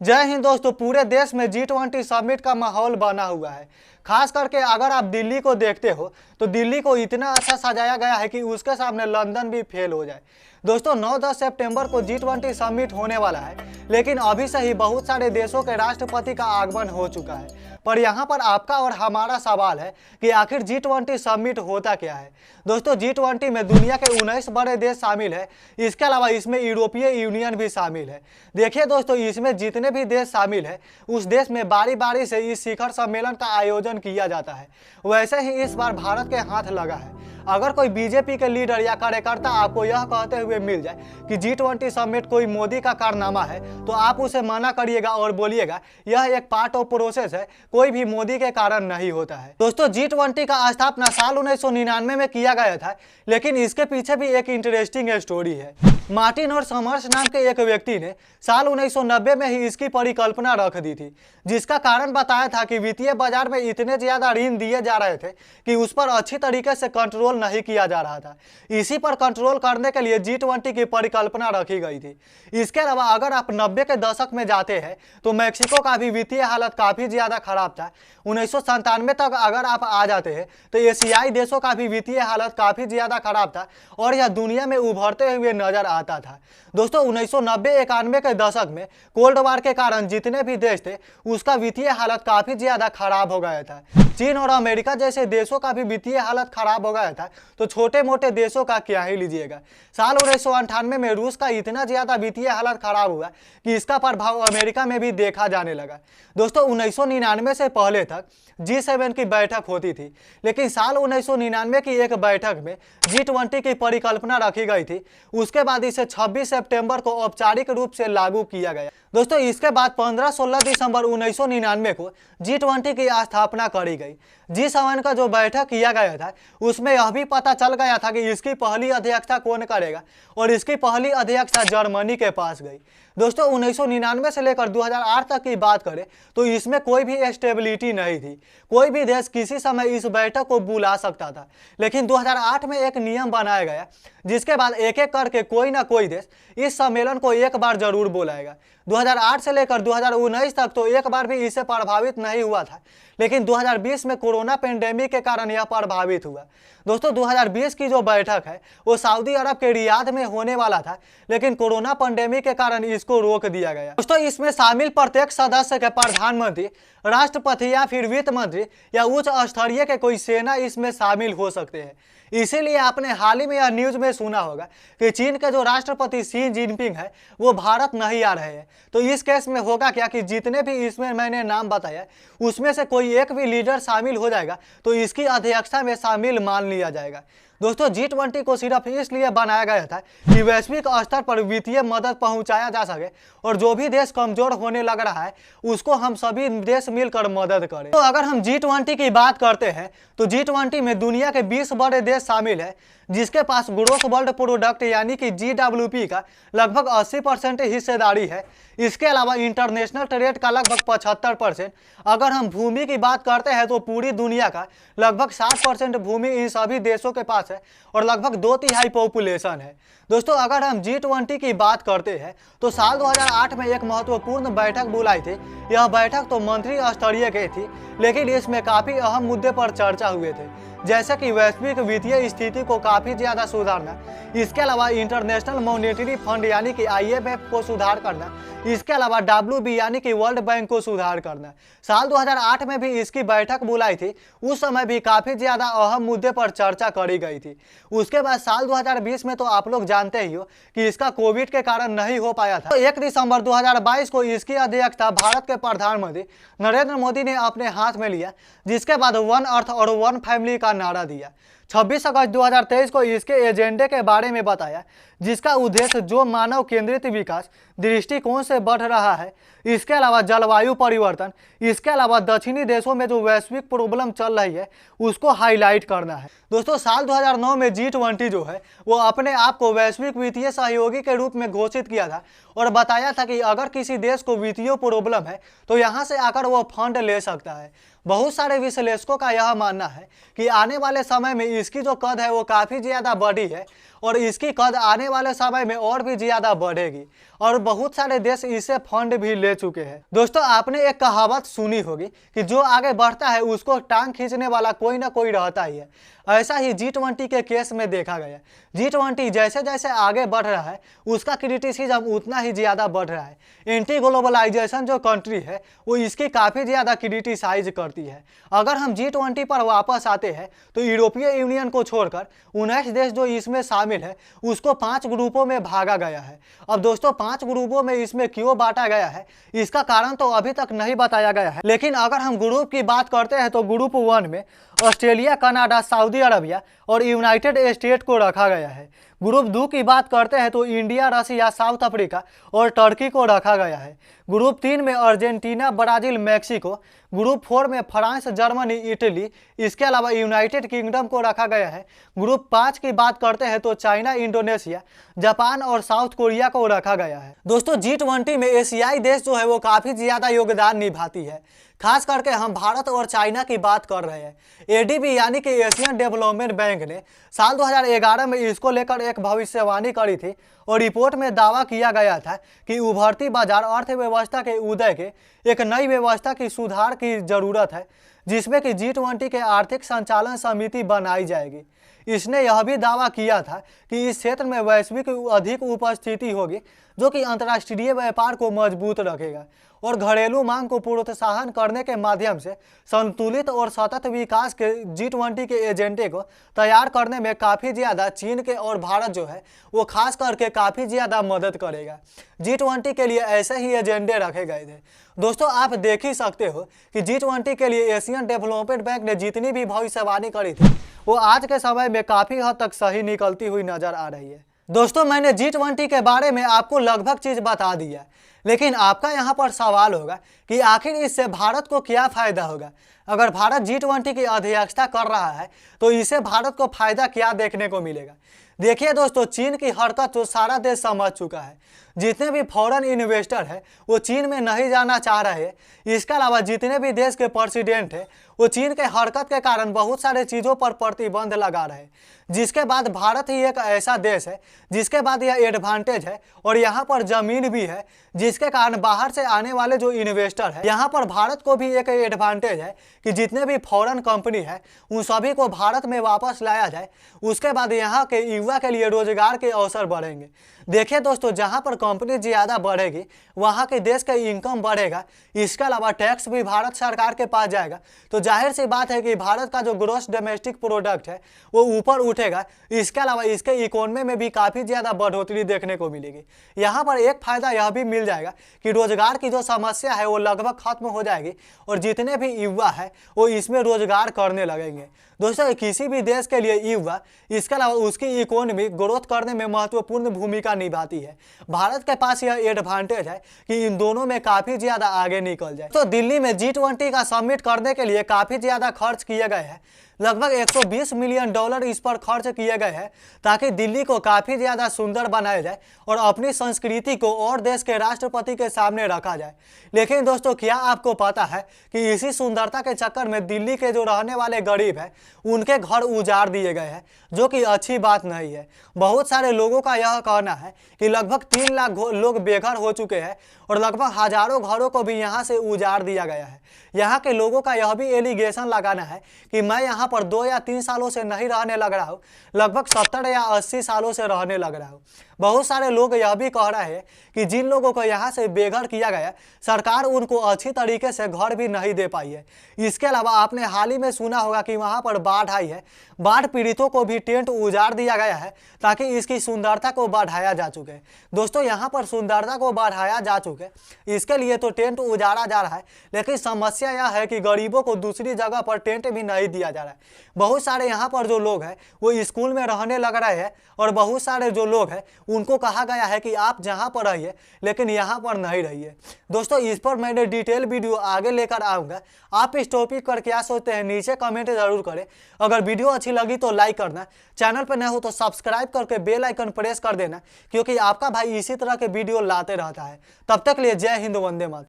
जय हिंद दोस्तों। पूरे देश में G20 समिट का माहौल बना हुआ है। खास करके अगर आप दिल्ली को देखते हो तो दिल्ली को इतना अच्छा सजाया गया है कि उसके सामने लंदन भी फेल हो जाए। दोस्तों 9-10 सितंबर को G20 समिट होने वाला है, लेकिन अभी से ही बहुत सारे देशों के राष्ट्रपति का आगमन हो चुका है। पर यहाँ पर आपका और हमारा सवाल है कि आखिर G20 समिट होता क्या है। दोस्तों G20 में दुनिया के 19 बड़े देश शामिल है। इसके अलावा इसमें यूरोपीय यूनियन भी शामिल है। देखिए दोस्तों, इसमें जितने भी देश शामिल है उस देश में बारी बारी से इस शिखर सम्मेलन का आयोजन किया जाता है। वैसे ही इस बार भारत के हाथ लगा है। अगर कोई बीजेपी के लीडर या कार्यकर्ता आपको यह कहते हुए मिल जाए कि G20 समिट कोई मोदी का कारनामा है, तो आप उसे मना करिएगा और बोलिएगा यह एक पार्ट ऑफ प्रोसेस है, कोई भी मोदी के कारण नहीं होता है। दोस्तों G20 का स्थापना साल 1999 में किया गया था, लेकिन इसके पीछे भी एक इंटरेस्टिंग स्टोरी है। मार्टिन और समर्स नाम के एक व्यक्ति ने साल 1990 में ही इसकी परिकल्पना रख दी थी, जिसका कारण बताया था कि वित्तीय बाजार में इतने ज्यादा ऋण दिए जा रहे थे कि उस पर अच्छी तरीके से कंट्रोल नहीं किया जा रहा था। इसी पर कंट्रोल करने के लिए G20 की परिकल्पना रखी गई थी। इसके अलावा अगर आप 90 के दशक में जाते हैं तो मैक्सिको का भी वित्तीय हालत काफी ज्यादा खराब था। 1997 तक अगर आप आ जाते हैं तो एशियाई देशों का भी वित्तीय हालत काफी ज्यादा खराब था और यह दुनिया में उभरते हुए नजर आता था। दोस्तों 1990-91 के दशक में कोल्ड वार के कारण जितने भी देश थे उसका वित्तीय हालत काफी ज्यादा खराब हो गया था। चीन और अमेरिका जैसे देशों का भी वित्तीय हालत खराब हो गया था, तो छोटे मोटे देशों का क्या ही लीजिएगा। साल 1998 में रूस का इतना ज्यादा वित्तीय हालत खराब हुआ कि इसका प्रभाव अमेरिका में भी देखा जाने लगा। दोस्तों 1999 से पहले तक G7 की बैठक होती थी, लेकिन साल 1999 की एक बैठक में G20 की परिकल्पना रखी गई थी। उसके बाद इसे 26 सितंबर को औपचारिक रूप से लागू किया गया। दोस्तों इसके बाद 15-16 दिसंबर 1999 को G20 की स्थापना करी गई। G7 का जो बैठक किया गया था उसमें यह भी पता चल गया था कि इसकी पहली अध्यक्षता कौन करेगा, और इसकी पहली अध्यक्षता जर्मनी के पास गई। दोस्तों 1999 से लेकर 2008 तक की बात करें तो इसमें कोई भी स्टेबिलिटी नहीं थी। कोई भी देश किसी समय इस बैठक को बुला सकता था, लेकिन 2008 में एक नियम बनाया गया जिसके बाद एक एक करके कोई ना कोई देश इस सम्मेलन को एक बार जरूर बुलाएगा। 2008 से लेकर 2019 तक तो एक बार भी इससे प्रभावित नहीं हुआ था, लेकिन 2020 में कोरोना पेंडेमिक के कारण यह प्रभावित हुआ। दोस्तों 2020 की जो बैठक है वो सऊदी अरब के रियाद में होने वाला था, लेकिन कोरोना पेंडेमिक के कारण इसको रोक दिया गया। दोस्तों इसमें शामिल प्रत्येक सदस्य के प्रधानमंत्री, राष्ट्रपति या फिर वित्त मंत्री या उच्च स्तरीय के कोई सेना इसमें शामिल हो सकते हैं। इसीलिए आपने हाल ही में यह न्यूज में सुना होगा कि चीन के जो राष्ट्रपति शी जिनपिंग है वो भारत नहीं आ रहे हैं। तो इस केस में होगा क्या कि जितने भी इसमें मैंने नाम बताया उसमें से कोई एक भी लीडर शामिल हो जाएगा तो इसकी अध्यक्षता में शामिल मान लिया जाएगा। दोस्तों G20 को सिर्फ इसलिए बनाया गया था कि वैश्विक स्तर पर वित्तीय मदद पहुंचाया जा सके, और जो भी देश कमजोर होने लग रहा है उसको हम सभी देश मिलकर मदद करें। तो अगर हम G20 की बात करते हैं तो G20 में दुनिया के 20 बड़े देश शामिल है, जिसके पास ग्रोस वर्ल्ड प्रोडक्ट यानी कि GWP का लगभग 80% हिस्सेदारी है। इसके अलावा इंटरनेशनल ट्रेड का लगभग 75%। अगर हम भूमि की बात करते हैं तो पूरी दुनिया का लगभग 60% भूमि इन सभी देशों के पास है और लगभग 2/3 पॉपुलेशन है। दोस्तों अगर हम G20 की बात करते हैं तो साल 2008 में एक महत्वपूर्ण बैठक बुलाई थी। यह बैठक तो मंत्री स्तरीय की थी, लेकिन इसमें काफी अहम मुद्दे पर चर्चा हुए थे, जैसे कि वैश्विक वित्तीय स्थिति को काफी ज्यादा सुधारना, इसके अलावा इंटरनेशनल मॉनेटरी फंड यानी कि IMF को सुधार करना, इसके अलावा WB यानी कि वर्ल्ड बैंक को सुधार करना। साल 2008 में भी इसकी बैठक बुलाई थी। उस समय भी काफी ज्यादा अहम मुद्दे पर चर्चा करी गई थी। उसके बाद साल 2020 में तो आप लोग जानते ही हो कि इसका कोविड के कारण नहीं हो पाया था। तो 1 दिसंबर 2022 को इसकी अध्यक्षता भारत के प्रधानमंत्री नरेंद्र मोदी ने अपने हाथ में लिया, जिसके बाद वन अर्थ और वन फैमिली का नारा दिया। 26 अगस्त 2023 को इसके एजेंडे के बारे में बताया, जिसका उद्देश्य जो मानव केंद्रित विकास दृष्टिकोण से बढ़ रहा है, इसके अलावा जलवायु परिवर्तन, इसके अलावा दक्षिणी देशों में जो वैश्विक प्रॉब्लम चल रही है उसको हाईलाइट करना है। दोस्तों साल 2009 में G20 जो है वो अपने आप को वैश्विक वित्तीय सहयोगी के रूप में घोषित किया था और बताया था कि अगर किसी देश को वित्तीय प्रॉब्लम है तो यहाँ से आकर वो फंड ले सकता है। बहुत सारे विश्लेषकों का यह मानना है कि आने वाले समय में इसकी जो कद है वो काफ़ी ज़्यादा बड़ी है और इसकी कद आने वाले समय में और भी ज्यादा बढ़ेगी और बहुत सारे देश इसे फंड भी ले चुके हैं। दोस्तों आपने एक कहावत सुनी होगी कि जो आगे बढ़ता है उसको टांग खींचने वाला कोई ना कोई रहता ही है। ऐसा ही G20 के केस में देखा गया। G20 जैसे जैसे आगे बढ़ रहा है उसका क्रिटिसिज्म उतना ही ज्यादा बढ़ रहा है। एंटी ग्लोबलाइजेशन जो कंट्री है वो इसकी काफी ज्यादा क्रिटिसाइज करती है। अगर हम G20 पर वापस आते हैं तो यूरोपीय यूनियन को छोड़कर 19 देश जो इसमें शामिल है उसको 5 ग्रुपों में भागा गया है। अब दोस्तों 5 ग्रुपों में इसमें क्यों बांटा गया है इसका कारण तो अभी तक नहीं बताया गया है, लेकिन अगर हम ग्रुप की बात करते हैं तो ग्रुप 1 में ऑस्ट्रेलिया, कनाडा, सऊदी अरबिया और यूनाइटेड स्टेट को रखा गया है। ग्रुप 2 की बात करते हैं तो इंडिया, रसिया, साउथ अफ्रीका और टर्की को रखा गया है। ग्रुप 3 में अर्जेंटीना, ब्राजील, मैक्सिको। ग्रुप 4 में फ्रांस, जर्मनी, इटली, इसके अलावा यूनाइटेड किंगडम को रखा गया है। ग्रुप 5 की बात करते हैं तो चाइना, इंडोनेशिया, जापान और साउथ कोरिया को रखा गया है। दोस्तों G20 में एशियाई देश जो है वो काफी ज्यादा योगदान निभाती है। खास करके हम भारत और चाइना की बात कर रहे हैं। एडीबी यानी कि एशियन डेवलपमेंट बैंक ने साल 2011 में इसको लेकर एक भविष्यवाणी करी थी और रिपोर्ट में दावा किया गया था कि उभरती बाजार अर्थव्यवस्था के उदय के एक नई व्यवस्था की सुधार की जरूरत है, जिसमें कि G20 के आर्थिक संचालन समिति बनाई जाएगी। इसने यह भी दावा किया था कि इस क्षेत्र में वैश्विक अधिक उपस्थिति होगी जो कि अंतर्राष्ट्रीय व्यापार को मजबूत रखेगा और घरेलू मांग को प्रोत्साहन करने के माध्यम से संतुलित और सतत विकास के G20 के एजेंडे को तैयार करने में काफ़ी ज़्यादा चीन के और भारत जो है वो खास करके काफ़ी ज़्यादा मदद करेगा। G20 के लिए ऐसे ही एजेंडे रखे गए थे। दोस्तों आप देख ही सकते हो कि G20 के लिए एशियन डेवलपमेंट बैंक ने जितनी भी भविष्यवाणी करी थी वो आज के समय में काफ़ी हद तक सही निकलती हुई नजर आ रही है। दोस्तों मैंने G20 के बारे में आपको लगभग चीज़ बता दी है, लेकिन आपका यहाँ पर सवाल होगा कि आखिर इससे भारत को क्या फ़ायदा होगा। अगर भारत G20 की अध्यक्षता कर रहा है तो इससे भारत को फ़ायदा क्या देखने को मिलेगा। देखिए दोस्तों, चीन की हरकत तो सारा देश समझ चुका है। जितने भी फॉरेन इन्वेस्टर हैं वो चीन में नहीं जाना चाह रहे हैं। इसके अलावा जितने भी देश के प्रेसिडेंट हैं वो चीन के हरकत के कारण बहुत सारे चीज़ों पर प्रतिबंध लगा रहे हैं, जिसके बाद भारत ही एक ऐसा देश है जिसके बाद यह एडवांटेज है और यहाँ पर ज़मीन भी है, जिसके कारण बाहर से आने वाले जो इन्वेस्टर है यहाँ पर भारत को भी एक एडवांटेज है कि जितने भी फॉरेन कंपनी है उन सभी को भारत में वापस लाया जाए। उसके बाद यहाँ के युवा के लिए रोजगार के अवसर बढ़ेंगे। देखिए दोस्तों, जहाँ पर कंपनी ज़्यादा बढ़ेगी वहाँ के देश का इनकम बढ़ेगा। इसके अलावा टैक्स भी भारत सरकार के पास जाएगा, तो जाहिर सी बात है कि भारत का जो ग्रॉस डोमेस्टिक प्रोडक्ट है वो ऊपर उठेगा। इसके अलावा इसके इकोनॉमी में भी काफ़ी ज़्यादा बढ़ोतरी देखने को मिलेगी। यहाँ पर एक फ़ायदा यह भी मिल जाएगा कि रोजगार की जो समस्या है वो लगभग खत्म हो जाएगी और जितने भी युवा है वो इसमें रोजगार करने लगेंगे। दोस्तों किसी भी देश के लिए युवा, इसके अलावा उसकी इकोनॉमी ग्रोथ करने में महत्वपूर्ण भूमिका निभाती है। भारत के पास यह एडवांटेज है कि इन दोनों में काफ़ी ज़्यादा आगे निकल जाए। तो दिल्ली में G20 का समिट करने के लिए काफ़ी ज़्यादा खर्च किए गए हैं। लगभग 120 मिलियन डॉलर इस पर खर्च किए गए हैं ताकि दिल्ली को काफ़ी ज़्यादा सुंदर बनाया जाए और अपनी संस्कृति को और देश के राष्ट्रपति के सामने रखा जाए। लेकिन दोस्तों क्या आपको पता है कि इसी सुंदरता के चक्कर में दिल्ली के जो रहने वाले गरीब हैं उनके घर उजाड़ दिए गए हैं, जो कि अच्छी बात नहीं है। बहुत सारे लोगों का यह कहना है कि लगभग 3 लाख लोग बेघर हो चुके हैं और लगभग हजारों घरों को भी यहाँ से उजाड़ दिया गया है। यहाँ के लोगों का यह भी एलिगेशन लगाना है कि मैं यहाँ पर 2 या 3 सालों से नहीं रहने लग रहा हूँ, लगभग 70 या 80 सालों से रहने लग रहा हूँ। बहुत सारे लोग यह भी कह रहे हैं कि जिन लोगों को यहाँ से बेघर किया गया सरकार उनको अच्छी तरीके से घर भी नहीं दे पाई है। इसके अलावा आपने हाल ही में सुना होगा कि वहाँ पर बाढ़ आई है। बाढ़ पीड़ितों को भी टेंट उजाड़ दिया गया है ताकि इसकी सुंदरता को बढ़ाया जा चुके। दोस्तों यहाँ पर सुंदरता को बढ़ाया जा चुके, इसके लिए तो टेंट उजाड़ा जा रहा है, लेकिन समस्या यह है कि गरीबों को दूसरी जगह पर टेंट भी नहीं दिया जा रहा है। बहुत सारे यहाँ पर जो लोग हैं वो स्कूल में रहने लग रहे हैं और बहुत सारे जो लोग हैं उनको कहा गया है कि आप जहाँ पर रहिए लेकिन यहाँ पर नहीं रहिए। दोस्तों इस पर मैंने डिटेल वीडियो आगे लेकर आऊँगा। आप इस टॉपिक पर क्या सोचते हैं नीचे कमेंट जरूर करें। अगर वीडियो अच्छी लगी तो लाइक करना, चैनल पर नए हो तो सब्सक्राइब करके बेल आइकन प्रेस कर देना, क्योंकि आपका भाई इसी तरह के वीडियो लाते रहता है। तब तक लिए जय हिंद, वंदे मातरम।